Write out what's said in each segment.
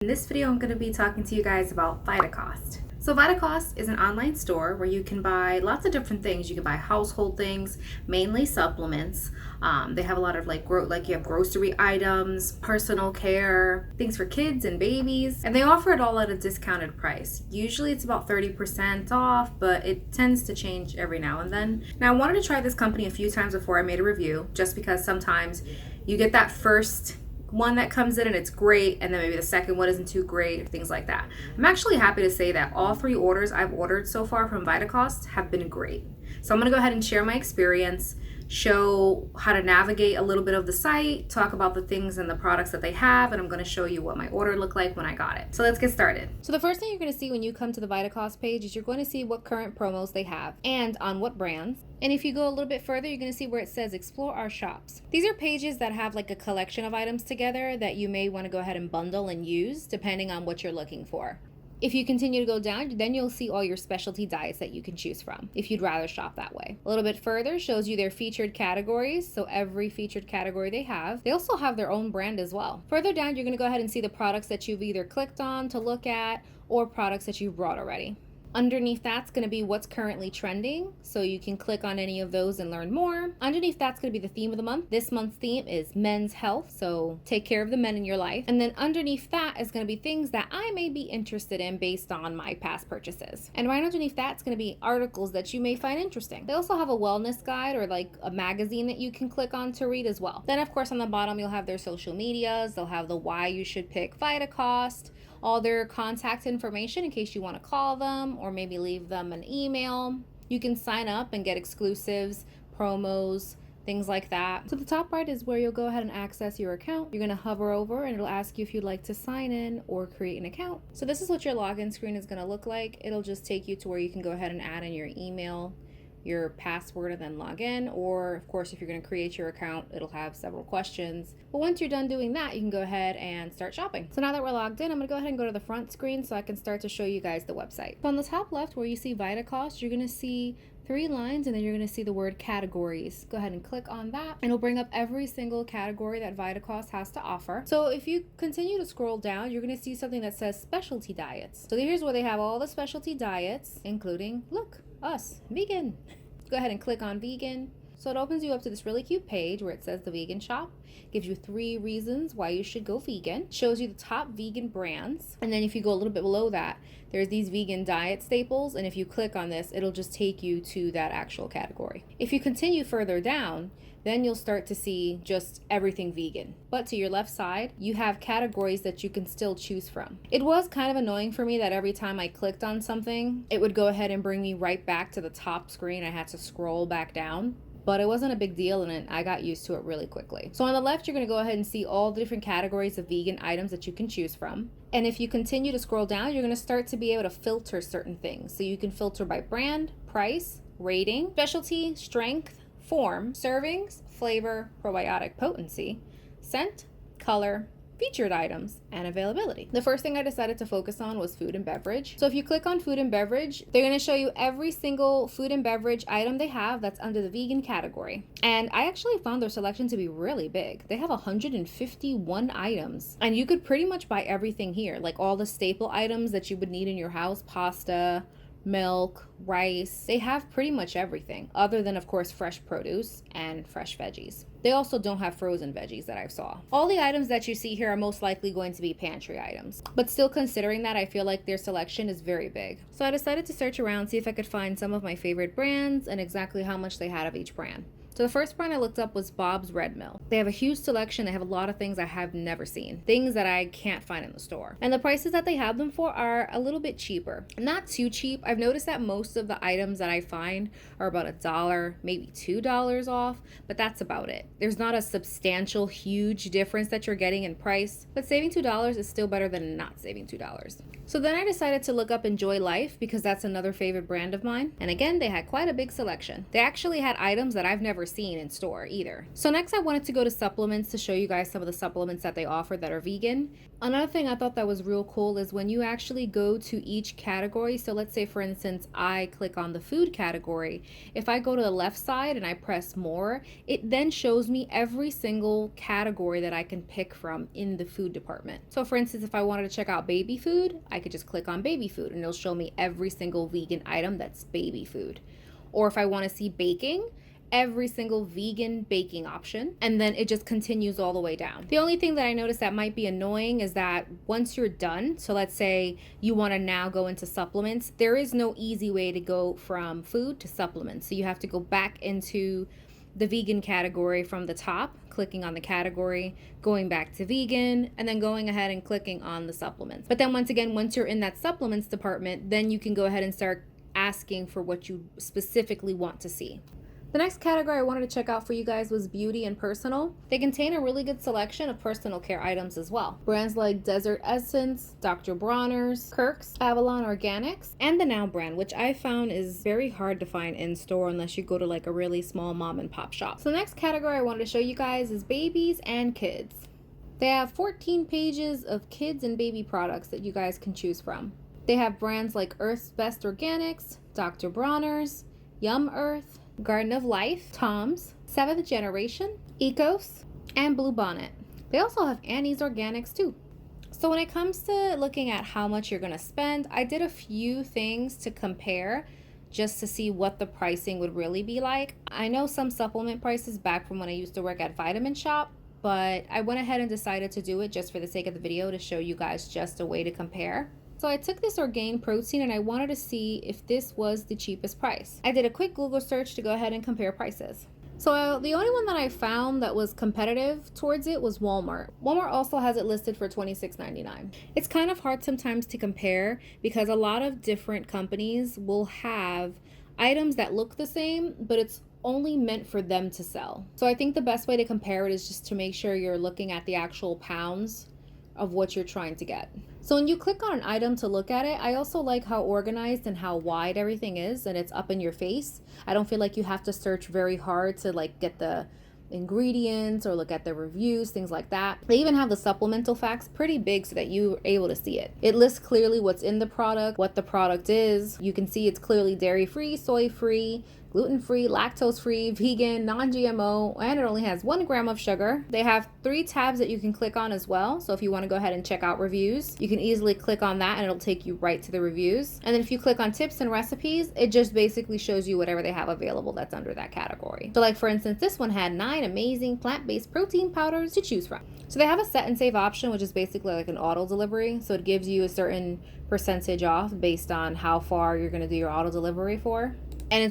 In this video, I'm going to be talking to you guys about Vitacost. So Vitacost is an online store where you can buy lots of different things. You can buy household things, mainly supplements. They have a lot of you have grocery items, personal care, things for kids and babies, and they offer it all at a discounted price. Usually it's about 30% off, but it tends to change every now and then. Now I wanted to try this company a few times before I made a review, just because sometimes you get that first one that comes in and it's great, and then maybe the second one isn't too great, things like that. I'm actually happy to say that all three orders I've ordered so far from Vitacost have been great. So I'm going to go ahead and share my experience, show how to navigate a little bit of the site, talk about the things and the products that they have, and I'm going to show you what my order looked like when I got it. So let's get started. So the first thing you're going to see when you come to the Vitacost page is you're going to see what current promos they have and on what brands. And if you go a little bit further, you're going to see where it says explore our shops. These are pages that have like a collection of items together that you may want to go ahead and bundle and use depending on what you're looking for. If you continue to go down, then you'll see all your specialty diets that you can choose from if you'd rather shop that way. A little bit further shows you their featured categories. So every featured category they have. They also have their own brand as well. Further down, you're going to go ahead and see the products that you've either clicked on to look at or products that you've brought already. Underneath that's going to be what's currently trending, so you can click on any of those and learn more. Underneath that's going to be the theme of the month. This month's theme is men's health, so take care of the men in your life. And then underneath that is going to be things that I may be interested in based on my past purchases. And right underneath that's going to be articles that you may find interesting. They also have a wellness guide or like a magazine that you can click on to read as well. Then of course on the bottom you'll have their social medias. They'll have the why you should pick Vitacost, all their contact information in case you want to call them or maybe leave them an email. You can sign up and get exclusives, promos, things like that. So the top right is where you'll go ahead and access your account. You're going to hover over and it'll ask you if you'd like to sign in or create an account. So this is what your login screen is going to look like. It'll just take you to where you can go ahead and add in your email, your password, and then log in. Or of course, if you're going to create your account, it'll have several questions. But once you're done doing that, you can go ahead and start shopping. So now that we're logged in, I'm going to go ahead and go to the front screen so I can start to show you guys the website. So on the top left where you see Vitacost, you're going to see 3 lines and then you're going to see the word categories. Go ahead and click on that and it'll bring up every single category that Vitacost has to offer. So if you continue to scroll down, you're going to see something that says specialty diets. So here's where they have all the specialty diets, including, look, us, vegan. Go ahead and click on vegan. So it opens you up to this really cute page where it says the vegan shop, gives you 3 reasons why you should go vegan, shows you the top vegan brands, and then if you go a little bit below that, there's these vegan diet staples, and if you click on this, it'll just take you to that actual category. If you continue further down, then you'll start to see just everything vegan. But to your left side, you have categories that you can still choose from. It was kind of annoying for me that every time I clicked on something, it would go ahead and bring me right back to the top screen. I had to scroll back down. But it wasn't a big deal and I got used to it really quickly. So on the left, you're going to go ahead and see all the different categories of vegan items that you can choose from. And if you continue to scroll down, you're going to start to be able to filter certain things. So you can filter by brand, price, rating, specialty, strength, form, servings, flavor, probiotic potency, scent, color, featured items, and availability. The first thing I decided to focus on was food and beverage. So if you click on food and beverage, they're going to show you every single food and beverage item they have that's under the vegan category. And I actually found their selection to be really big. They have 151 items, and you could pretty much buy everything here, like all the staple items that you would need in your house, pasta, milk, rice. They have pretty much everything other than of course fresh produce and fresh veggies. They also don't have frozen veggies that I saw. All the items that you see here are most likely going to be pantry items, but still considering that, I feel like their selection is very big. So I decided to search around, see if I could find some of my favorite brands and exactly how much they had of each brand. So the first brand I looked up was Bob's Red Mill. They have a huge selection. They have a lot of things I have never seen, things that I can't find in the store. And the prices that they have them for are a little bit cheaper. Not too cheap. I've noticed that most of the items that I find are about $1, maybe $2 off, but that's about it. There's not a substantial, huge difference that you're getting in price, but saving $2 is still better than not saving $2. So then I decided to look up Enjoy Life because that's another favorite brand of mine. And again, they had quite a big selection. They actually had items that I've never seen in store either. So next I wanted to go to supplements to show you guys some of the supplements that they offer that are vegan. Another thing I thought that was real cool is when you actually go to each category. So let's say for instance, I click on the food category. If I go to the left side and I press more, it then shows me every single category that I can pick from in the food department. So for instance, if I wanted to check out baby food, I could just click on baby food and it'll show me every single vegan item that's baby food. Or if I want to see baking, every single vegan baking option, and then it just continues all the way down. The only thing that I noticed that might be annoying is that once you're done, so let's say you want to now go into supplements, there is no easy way to go from food to supplements. So you have to go back into the vegan category from the top, clicking on the category, going back to vegan, and then going ahead and clicking on the supplements. But then once again, once you're in that supplements department, then you can go ahead and start asking for what you specifically want to see. The next category I wanted to check out for you guys was beauty and personal. They contain a really good selection of personal care items as well. Brands like Desert Essence, Dr. Bronner's, Kirk's, Avalon Organics, and the Now brand, which I found is very hard to find in store unless you go to like a really small mom and pop shop. So the next category I wanted to show you guys is babies and kids. They have 14 pages of kids and baby products that you guys can choose from. They have brands like Earth's Best Organics, Dr. Bronner's, Yum Earth, Garden of Life, Tom's, 7th Generation, Ecos, and Blue Bonnet. They also have Annie's Organics too. So when it comes to looking at how much you're going to spend, I did a few things to compare just to see what the pricing would really be like. I know some supplement prices back from when I used to work at Vitamin Shop, but I went ahead and decided to do it just for the sake of the video to show you guys just a way to compare. So I took this Orgain protein and I wanted to see if this was the cheapest price. I did a quick Google search to go ahead and compare prices. So the only one that I found that was competitive towards it was Walmart. Walmart also has it listed for $26.99. It's kind of hard sometimes to compare because a lot of different companies will have items that look the same, but it's only meant for them to sell. So I think the best way to compare it is just to make sure you're looking at the actual pounds of what you're trying to get. So when you click on an item to look at it, I also like how organized and how wide everything is and it's up in your face. I don't feel like you have to search very hard to like get the ingredients or look at the reviews, things like that. They even have the supplemental facts pretty big so that you're able to see it. It lists clearly what's in the product, what the product is. You can see it's clearly dairy-free, soy-free, gluten-free, lactose-free, vegan, non-GMO, and it only has 1 gram of sugar. They have 3 tabs that you can click on as well. So if you want to go ahead and check out reviews, you can easily click on that and it'll take you right to the reviews. And then if you click on tips and recipes, it just basically shows you whatever they have available that's under that category. So like for instance, this one had 9 amazing plant-based protein powders to choose from. So they have a set and save option, which is basically like an auto delivery. So it gives you a certain percentage off based on how far you're going to do your auto delivery for. And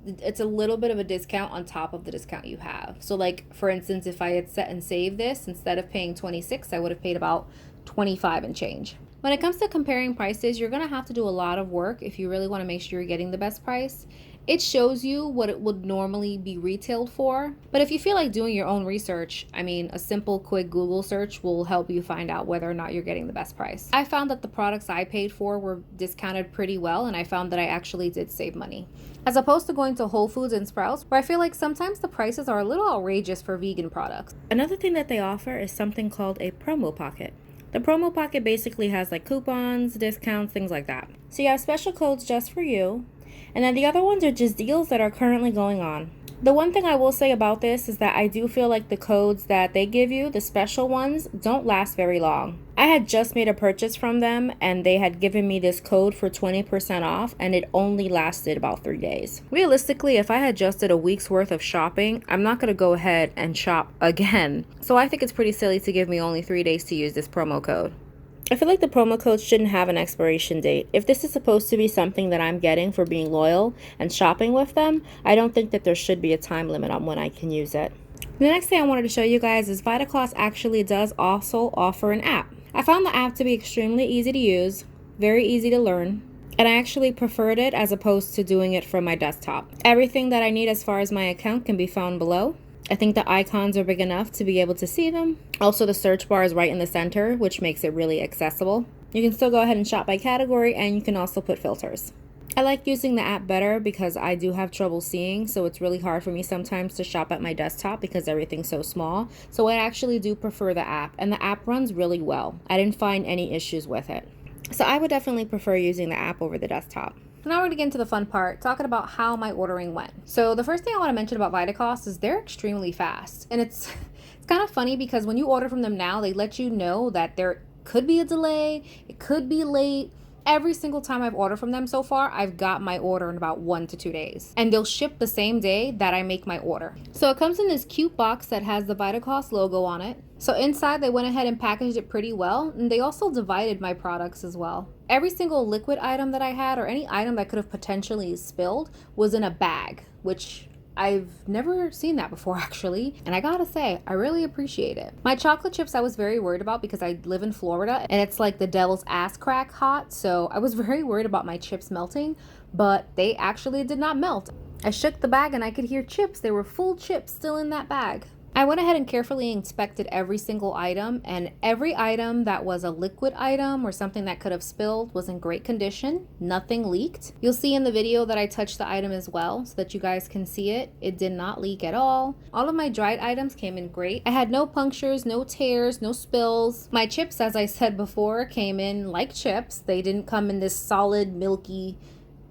it's a little bit of a discount on top of the discount you have. So like, for instance, if I had set and saved this, instead of paying 26, I would have paid about 25 and change. When it comes to comparing prices, you're going to have to do a lot of work if you really want to make sure you're getting the best price. It shows you what it would normally be retailed for. But if you feel like doing your own research, I mean, a simple quick Google search will help you find out whether or not you're getting the best price. I found that the products I paid for were discounted pretty well, and I found that I actually did save money. As opposed to going to Whole Foods and Sprouts, where I feel like sometimes the prices are a little outrageous for vegan products. Another thing that they offer is something called a promo pocket. The promo pocket basically has like coupons, discounts, things like that. So you have special codes just for you. And then the other ones are just deals that are currently going on. The one thing I will say about this is that I do feel like the codes that they give you, the special ones, don't last very long. I had just made a purchase from them and they had given me this code for 20% off and it only lasted about 3 days. Realistically, if I had just did a week's worth of shopping, I'm not going to go ahead and shop again. So I think it's pretty silly to give me only 3 days to use this promo code. I feel like the promo code shouldn't have an expiration date. If this is supposed to be something that I'm getting for being loyal and shopping with them, I don't think that there should be a time limit on when I can use it. The next thing I wanted to show you guys is Vitacost actually does also offer an app. I found the app to be extremely easy to use, very easy to learn, and I actually preferred it as opposed to doing it from my desktop. Everything that I need as far as my account can be found below. I think the icons are big enough to be able to see them. Also, the search bar is right in the center, which makes it really accessible. You can still go ahead and shop by category, and you can also put filters. I like using the app better because I do have trouble seeing, so it's really hard for me sometimes to shop at my desktop because everything's so small. So I actually do prefer the app, and the app runs really well. I didn't find any issues with it. So I would definitely prefer using the app over the desktop. Now we're going to get into the fun part, talking about how my ordering went. So the first thing I want to mention about Vitacost is they're extremely fast. And it's kind of funny because when you order from them now, they let you know that there could be a delay, it could be late. Every single time I've ordered from them so far, I've got my order in about 1 to 2 days. And they'll ship the same day that I make my order. So it comes in this cute box that has the Vitacost logo on it. So inside they went ahead and packaged it pretty well, and they also divided my products as well. Every single liquid item that I had, or any item that could have potentially spilled, was in a bag, which I've never seen that before actually, and I gotta say, I really appreciate it. My chocolate chips I was very worried about because I live in Florida and it's like the devil's ass crack hot, so I was very worried about my chips melting, but they actually did not melt. I shook the bag and I could hear chips. They were full chips still in that bag. I went ahead and carefully inspected every single item, and every item that was a liquid item or something that could have spilled was in great condition. Nothing leaked. You'll see in the video that I touched the item as well so that you guys can see it. It did not leak at all. All of my dried items came in great. I had no punctures, no tears, no spills. My chips, as I said before, came in like chips. They didn't come in this solid, milky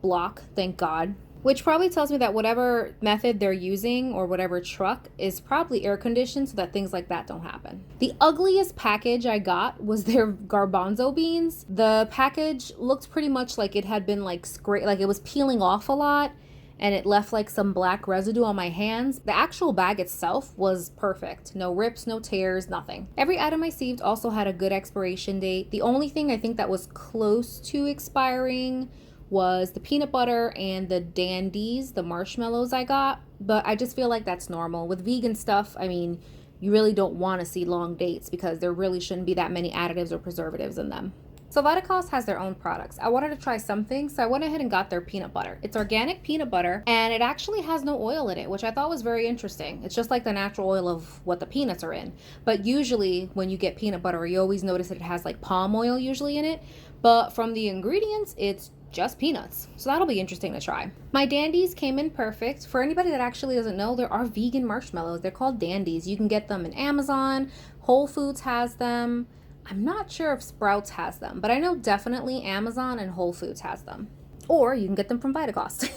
block, thank God. Which probably tells me that whatever method they're using or whatever truck is probably air conditioned so that things like that don't happen. The ugliest package I got was their garbanzo beans. The package looked pretty much like it had been like it was peeling off a lot, and it left like some black residue on my hands. The actual bag itself was perfect. No rips, no tears, nothing. Every item I received also had a good expiration date. The only thing I think that was close to expiring was the peanut butter and the dandies, the marshmallows I got, but I just feel like that's normal. With vegan stuff, I mean, you really don't want to see long dates because there really shouldn't be that many additives or preservatives in them. So Vitacost has their own products. I wanted to try something, so I went ahead and got their peanut butter. It's organic peanut butter, and it actually has no oil in it, which I thought was very interesting. It's just like the natural oil of what the peanuts are in. But usually when you get peanut butter, you always notice that it has like palm oil usually in it. But from the ingredients, it's just peanuts. So that'll be interesting to try. My dandies came in perfect. For anybody that actually doesn't know, there are vegan marshmallows. They're called dandies. You can get them in Amazon. Whole Foods has them. I'm not sure if Sprouts has them, but I know definitely Amazon and Whole Foods has them. Or you can get them from Vitacost.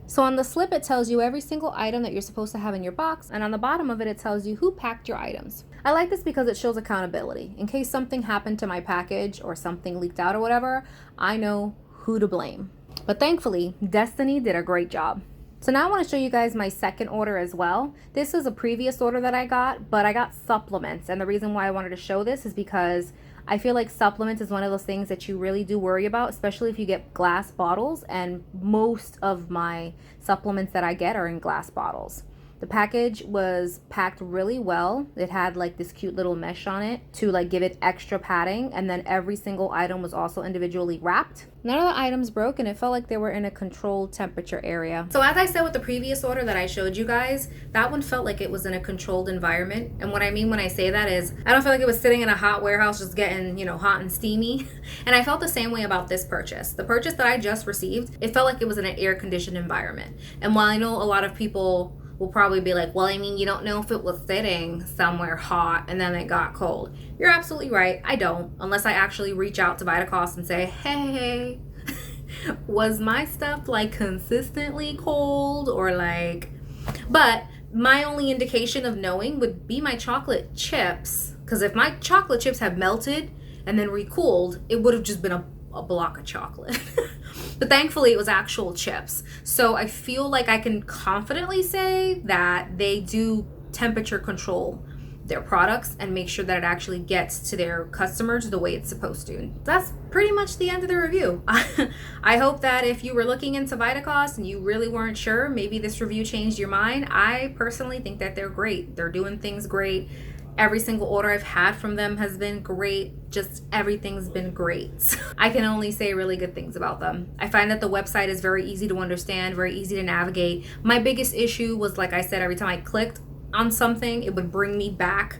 So on the slip, it tells you every single item that you're supposed to have in your box, and on the bottom of it, it tells you who packed your items. I like this because it shows accountability. In case something happened to my package or something leaked out or whatever, I know who to blame. But thankfully, Destiny did a great job. So now I want to show you guys my second order as well. This is a previous order that I got, but I got supplements. And the reason why I wanted to show this is because I feel like supplements is one of those things that you really do worry about, especially if you get glass bottles. And most of my supplements that I get are in glass bottles. The package was packed really well. It had like this cute little mesh on it to like give it extra padding, and then every single item was also individually wrapped. None of the items broke, and it felt like they were in a controlled temperature area. So as I said with the previous order that I showed you guys, that one felt like it was in a controlled environment. And what I mean when I say that is I don't feel like it was sitting in a hot warehouse just getting, hot and steamy. And I felt the same way about this purchase. The purchase that I just received, it felt like it was in an air-conditioned environment. And while I know a lot of people will probably be like, well, I mean, you don't know if it was sitting somewhere hot and then it got cold. You're absolutely right. I don't, unless I actually reach out to Vitacost and say, hey, was my stuff like consistently cold or like, but my only indication of knowing would be my chocolate chips. Because if my chocolate chips had melted and then recooled, it would have just been a block of chocolate. But thankfully it was actual chips. So I feel like I can confidently say that they do temperature control their products and make sure that it actually gets to their customers the way it's supposed to. That's pretty much the end of the review. I hope that if you were looking into Vitacost and you really weren't sure, maybe this review changed your mind. I personally think that they're great. They're doing things great. Every single order I've had from them has been great. Just everything's been great. I can only say really good things about them. I find that the website is very easy to understand, very easy to navigate. My biggest issue was, like I said, every time I clicked on something, it would bring me back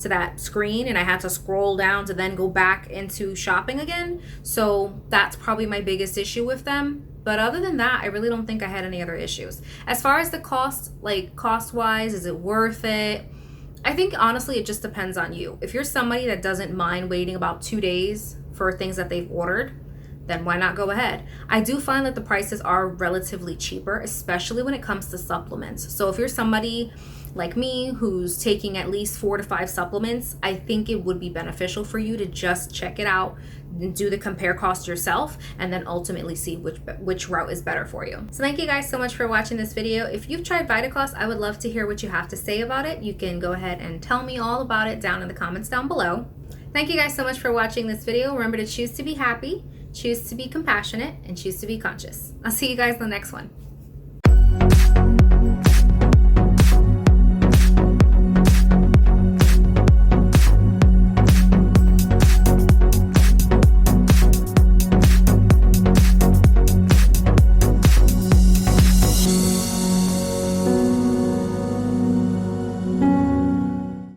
to that screen and I had to scroll down to then go back into shopping again. So that's probably my biggest issue with them. But other than that, I really don't think I had any other issues. As far as the cost, like cost-wise, is it worth it? I think honestly, it just depends on you. If you're somebody that doesn't mind waiting about 2 days for things that they've ordered, then why not go ahead? I do find that the prices are relatively cheaper, especially when it comes to supplements. So if you're somebody like me who's taking at least 4 to 5 supplements, I think it would be beneficial for you to just check it out and do the compare cost yourself, and then ultimately see which route is better for you. So thank you guys so much for watching this video. If you've tried Vitacost, I would love to hear what you have to say about it. You can go ahead and tell me all about it down in the comments down below. Thank you guys so much for watching this video. Remember to choose to be happy, choose to be compassionate, and choose to be conscious. I'll see you guys in the next one.